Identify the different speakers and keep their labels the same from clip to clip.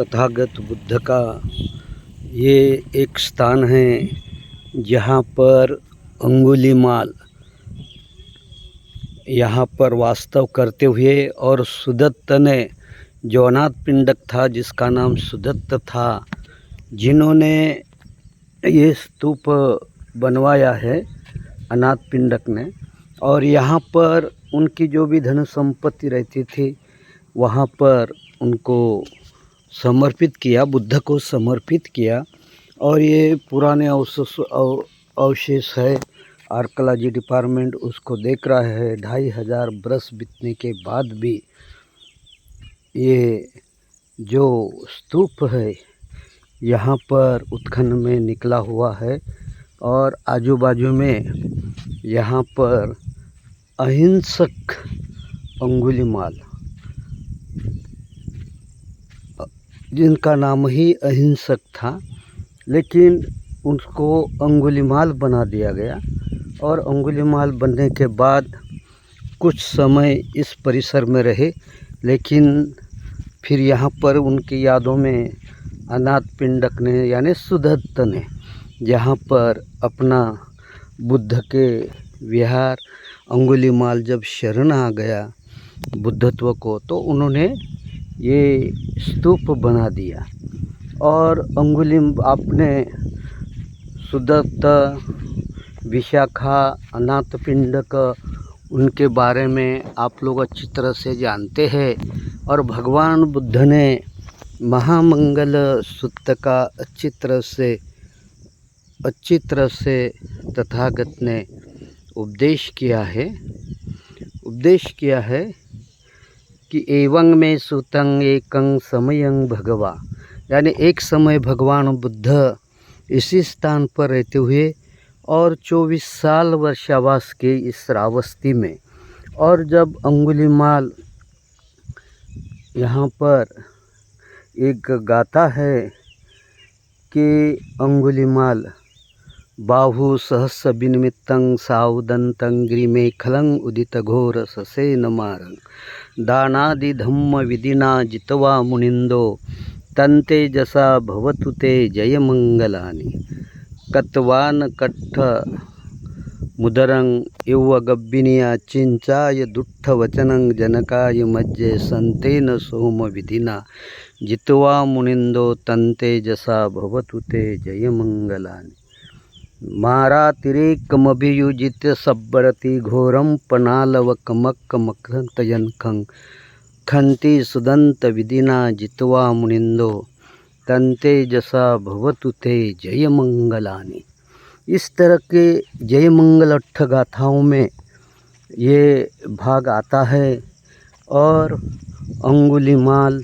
Speaker 1: तथागत बुद्ध का ये एक स्थान है जहाँ पर अंगुलीमाल यहाँ पर वास्तव करते हुए और सुदत्त ने जो अनाथ पिंडक था जिसका नाम सुदत्त था, जिन्होंने ये स्तूप बनवाया है अनाथ पिंडक ने, और यहाँ पर उनकी जो भी धन संपत्ति रहती थी वहाँ पर उनको समर्पित किया, बुद्ध को समर्पित किया। और ये पुराने अवशेष है, आर्कियोलॉजी डिपार्टमेंट उसको देख रहा है। 2500 बरस बीतने के बाद भी ये जो स्तूप है यहाँ पर उत्खनन में निकला हुआ है। और आजू बाजू में यहाँ पर अहिंसक अंगुलीमाल, जिनका नाम ही अहिंसक था, लेकिन उसको अंगुलीमाल बना दिया गया। और अंगुलीमाल बनने के बाद कुछ समय इस परिसर में रहे, लेकिन फिर यहाँ पर उनकी यादों में अनाथ पिंडक ने यानी सुदत्त ने यहाँ पर अपना बुद्ध के विहार, अंगुलीमाल जब शरण आ गया बुद्धत्व को, तो उन्होंने ये स्तूप बना दिया। और आपने सुदत्त, विशाखा, अनाथ पिंडक, उनके बारे में आप लोग अच्छी तरह से जानते हैं। और भगवान बुद्ध ने महामंगल सूत्र का अच्छी तरह से तथागत ने उपदेश किया है कि एवं में सुतं एकं समयं भगवा, यानी एक समय भगवान बुद्ध इसी स्थान पर रहते हुए और 24 साल वर्षावास के इस श्रावस्ती में। और जब अंगुलीमाल यहाँ पर एक गाथा है कि अंगुलीमाल बाहु सहस्स विनिमित्तं साउदन्तं ग्रीमेखलं उदित घोर ससेन मारं दानादि धम्म विधिना जित्वा मुनिंदो तन्ते जसा भवतु ते जय मंगलानि कत्वान कट्ठ मुदरं इव गब्बिनिया चिंचाय दुट्ठ वचनं जनकाय मज्जे संतेन सोम विधिना जित्वा मुनिंदो तन्ते जसा भवतु ते जय मंगलानि मारातिरेकमभियुजित्य सब्बरति घोरं पनालवकमक्कमक्खन्तयन्खं खन्ति सुदन्त विधिना जित्वा मुनिंदो तन्ते जसा भवतु ते जय मंगलानि। इस तरह के जय मंगल अट्ठ गाथाओं में ये भाग आता है। और अंगुलीमाल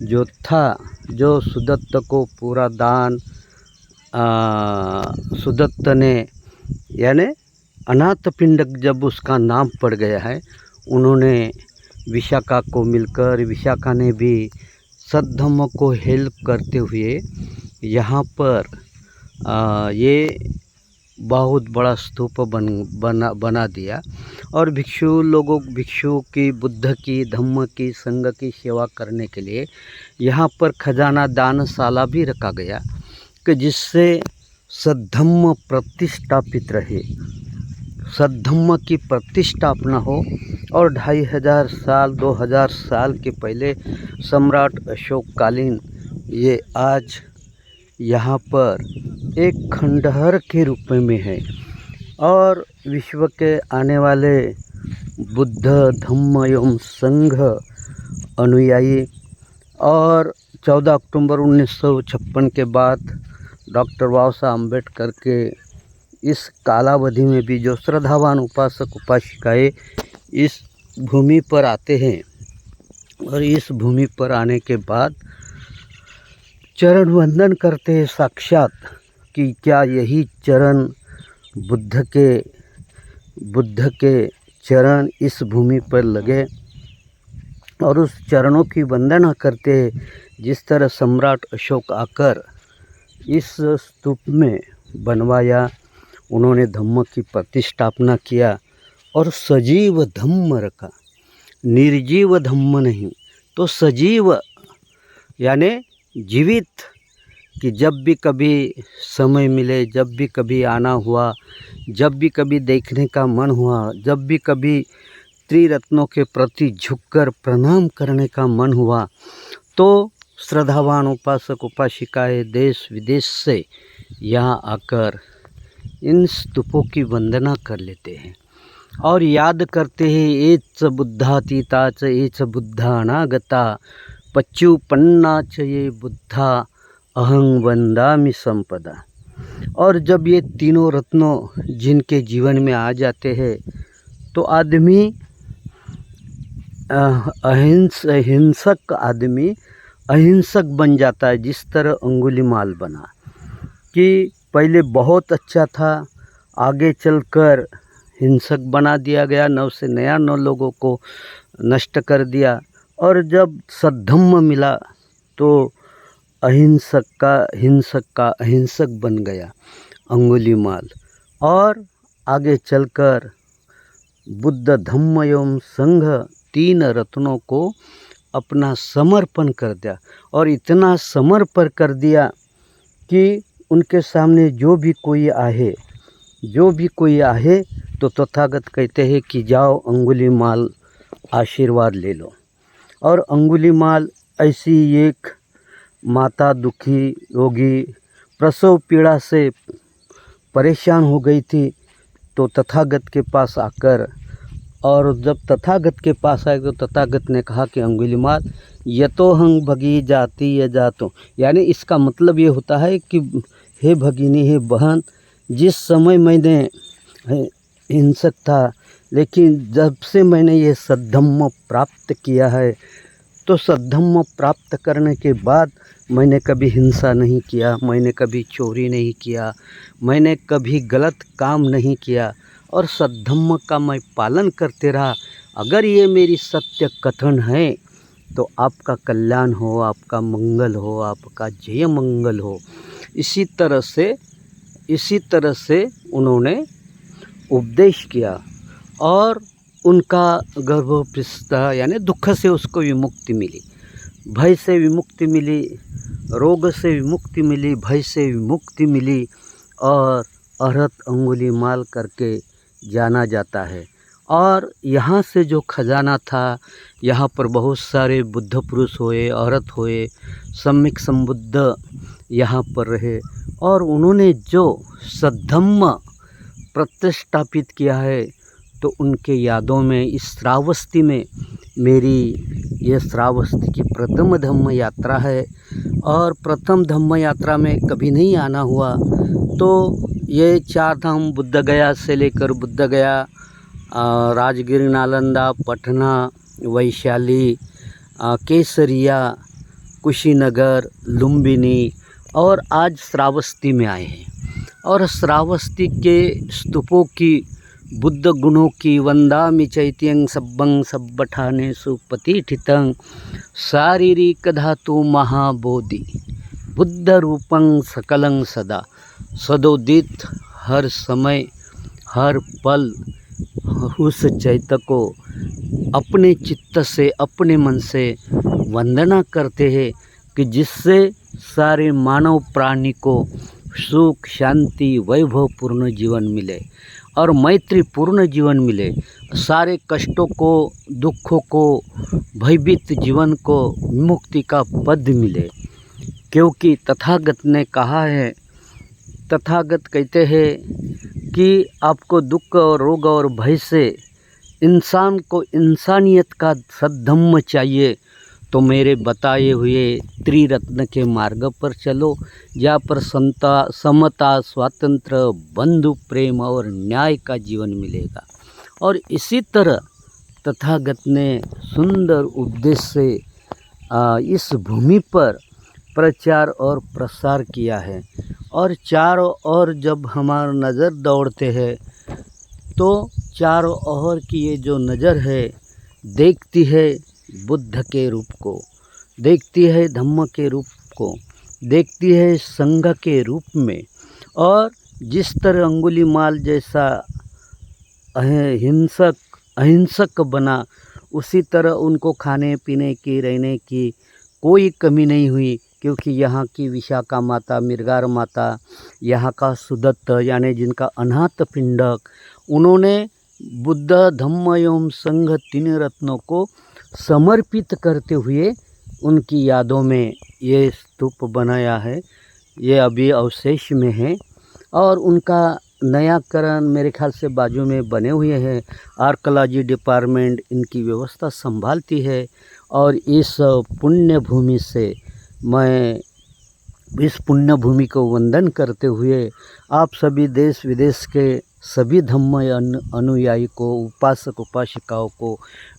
Speaker 1: जो था, जो सुदत्त को पूरा दान सुदत्त ने, यानी अनाथ पिंडक जब उसका नाम पड़ गया है, उन्होंने विशाखा को मिलकर, विशाखा ने भी सद्धम्म को हेल्प करते हुए यहाँ पर ये बहुत बड़ा स्तूप बना दिया। और भिक्षु की, बुद्ध की, धम्म की, संघ की सेवा करने के लिए यहाँ पर खजाना दानशाला भी रखा गया कि जिससे सद्धम्म प्रतिष्ठापित रहे, सद्धम्म की प्रतिष्ठापना हो। और 2500 साल, 2000 साल के पहले सम्राट अशोक कालीन ये आज यहाँ पर एक खंडहर के रूप में है। और विश्व के आने वाले बुद्ध, धम्म एवं संघ अनुयायी, और 14 अक्टूबर 1956 के बाद डॉक्टर बाबा साहब अम्बेडकर के इस कालावधि में भी जो श्रद्धावान उपासक उपासिकाएँ इस भूमि पर आते हैं, और इस भूमि पर आने के बाद चरण वंदन करते हैं साक्षात कि क्या यही चरण बुद्ध के चरण इस भूमि पर लगे, और उस चरणों की वंदना करते हैं। जिस तरह सम्राट अशोक आकर इस स्तूप में बनवाया, उन्होंने धम्म की प्रतिष्ठापना किया और सजीव धम्म रखा, निर्जीव धम्म नहीं तो सजीव, यानी जीवित, कि जब भी कभी समय मिले, जब भी कभी आना हुआ, जब भी कभी देखने का मन हुआ, जब भी कभी त्रिरत्नों के प्रति झुककर प्रणाम करने का मन हुआ, तो श्रद्धावान उपासक उपासिकाएं देश विदेश से यहाँ आकर इन स्तूपों की वंदना कर लेते हैं और याद करते हैं एच बुद्धातीता च एच बुद्धा अनागता पच्चुपन्ना च ये बुद्धा अहं वंदामि संपदा। और जब ये तीनों रत्नों जिनके जीवन में आ जाते हैं तो आदमी अहिंसक आदमी अहिंसक बन जाता है। जिस तरह अंगुलीमाल बना कि पहले बहुत अच्छा था, आगे चलकर हिंसक बना दिया गया, नौ से नया 9 लोगों को नष्ट कर दिया, और जब सद्धम्म मिला तो अहिंसक का अहिंसक बन गया अंगुलीमाल। और आगे चलकर बुद्ध धम्म एवं संघ 3 रत्नों को अपना समर्पण कर दिया, और इतना समर्पण कर दिया कि उनके सामने जो भी कोई आए तो तथागत कहते हैं कि जाओ अंगुलीमाल आशीर्वाद ले लो। और अंगुलीमाल ऐसी एक माता दुखी रोगी प्रसव पीड़ा से परेशान हो गई थी, तो तथागत के पास आकर, और जब तथागत के पास आए तो तथागत ने कहा कि अंगुलीमाल यतो हंग भगी जाती या जातो, यानी इसका मतलब ये होता है कि हे भगिनी, हे बहन, जिस समय मैंने हिंसक था, लेकिन जब से मैंने ये सद्धम्म प्राप्त किया है, तो सद्धम्म प्राप्त करने के बाद मैंने कभी हिंसा नहीं किया, मैंने कभी चोरी नहीं किया, मैंने कभी गलत काम नहीं किया, और सद्धम्म का मैं पालन करते रहा। अगर ये मेरी सत्य कथन है तो आपका कल्याण हो, आपका मंगल हो, आपका जय मंगल हो। इसी तरह से उन्होंने उपदेश किया, और उनका गर्भोपस्था यानी दुख से उसको विमुक्ति मिली, भय से विमुक्ति मिली, रोग से विमुक्ति मिली, भय से विमुक्ति मिली, और अरहत अंगुलीमाल करके जाना जाता है। और यहाँ से जो खजाना था, यहाँ पर बहुत सारे बुद्ध पुरुष हुए, अरहत हुए, सम्यक संबुद्ध यहाँ पर रहे, और उन्होंने जो सद्धम्म प्रतिष्ठापित किया है, तो उनके यादों में इस श्रावस्ती में मेरी ये श्रावस्ती की प्रथम धम्म यात्रा है। और प्रथम धम्म यात्रा में कभी नहीं आना हुआ, तो ये 4 धाम बुद्ध गया से लेकर बुद्ध गया, राजगिर, नालंदा, पटना, वैशाली, केसरिया, कुशीनगर, लुम्बिनी, और आज श्रावस्ती में आए हैं। और श्रावस्ती के स्तूपों की बुद्ध गुणों की वंदामि चैत्यं सब्बं सब्बठानेषु प्रतिष्ठितं शारीरिक धातु महाबोधि बुद्ध रूपं सकलं सदा सदोदित। हर समय हर पल उस चैत्य को अपने चित्त से, अपने मन से वंदना करते हैं कि जिससे सारे मानव प्राणी को सुख, शांति, वैभवपूर्ण जीवन मिले और मैत्रीपूर्ण जीवन मिले, सारे कष्टों को, दुखों को, भयभीत जीवन को मुक्ति का पद मिले। क्योंकि तथागत ने कहा है, तथागत कहते हैं कि आपको दुख और रोग और भय से इंसान को इंसानियत का सद्धम्म चाहिए, तो मेरे बताए हुए त्रिरत्न के मार्ग पर चलो, जहाँ पर समता, स्वातंत्र्य, बंधु प्रेम और न्याय का जीवन मिलेगा। और इसी तरह तथागत ने सुंदर उपदेश से इस भूमि पर प्रचार और प्रसार किया है। और चारों ओर जब हमारा नज़र दौड़ते हैं तो चारों ओर की ये जो नज़र है देखती है बुद्ध के रूप को, देखती है धम्म के रूप को, देखती है संघ के रूप में। और जिस तरह अंगुलीमाल जैसा अहिंसक बना, उसी तरह उनको खाने पीने की, रहने की कोई कमी नहीं हुई, क्योंकि यहाँ की विशाखा माता, मिर्गार माता, यहाँ का सुदत्त यानी जिनका अनाथ पिंडक, उन्होंने बुद्ध धम्म एवं संघ तीन रत्नों को समर्पित करते हुए उनकी यादों में ये स्तूप बनाया है। ये अभी अवशेष में है और उनका नयाकरण मेरे ख्याल से बाजू में बने हुए हैं। आर्कोलॉजी डिपार्टमेंट इनकी व्यवस्था संभालती है और इस पुण्य भूमि से मैं इस पुण्य भूमि को वंदन करते हुए आप सभी देश विदेश के सभी धम्म अनुयायी को, उपासक उपासिकाओं को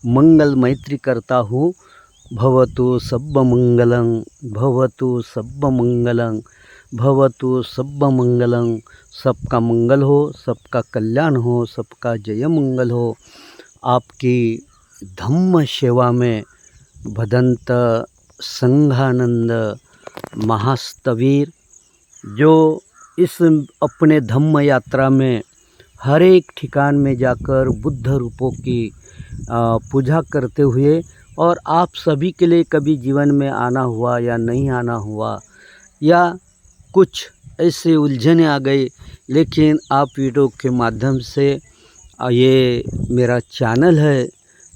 Speaker 1: मंगल मैत्री करता हूँ। भवतु सब्ब मंगलं, भवतु सब्ब मंगलं, भवतु सब्ब मंगलं। सबका मंगल हो, सबका कल्याण हो, सबका जय मंगल हो। आपकी धम्म सेवा में भदंत संघानंद महास्तवीर, जो इस अपने धम्म यात्रा में हर एक ठिकान में जाकर बुद्ध रूपों की पूजा करते हुए, और आप सभी के लिए कभी जीवन में आना हुआ या नहीं आना हुआ, या कुछ ऐसे उलझने आ गई, लेकिन आप वीडियो के माध्यम से ये मेरा चैनल है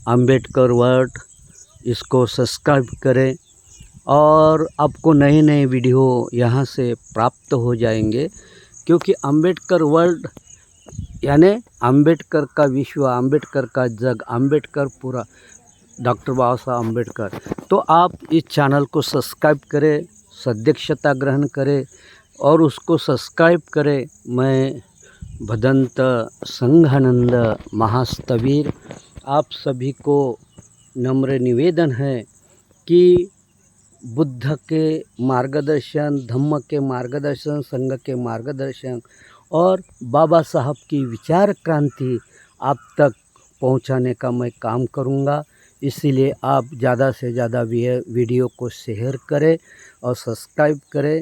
Speaker 1: अंबेडकर वर्ल्ड, इसको सब्सक्राइब करें और आपको नए नए वीडियो यहाँ से प्राप्त हो जाएंगे। क्योंकि अंबेडकर वर्ल्ड यानी अंबेडकर का विश्व, अंबेडकर का जग, अंबेडकर पूरा, डॉक्टर बाबा साहब अंबेडकर। तो आप इस चैनल को सब्सक्राइब करें, सदस्यता ग्रहण करें और उसको सब्सक्राइब करें। मैं भदंत संघानंद महास्तवीर आप सभी को नम्र निवेदन है कि बुद्ध के मार्गदर्शन, धम्म के मार्गदर्शन, संघ के मार्गदर्शन और बाबा साहब की विचार क्रांति आप तक पहुंचाने का मैं काम करूंगा। इसीलिए आप ज़्यादा से ज़्यादा वीडियो को शेयर करें और सब्सक्राइब करें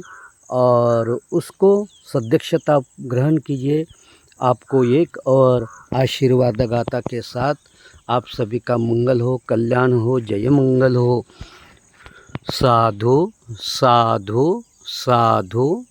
Speaker 1: और उसको सदस्यता ग्रहण कीजिए। आपको एक और आशीर्वाद गाथा के साथ आप सभी का मंगल हो, कल्याण हो, जय मंगल हो। साधु साधु साधु।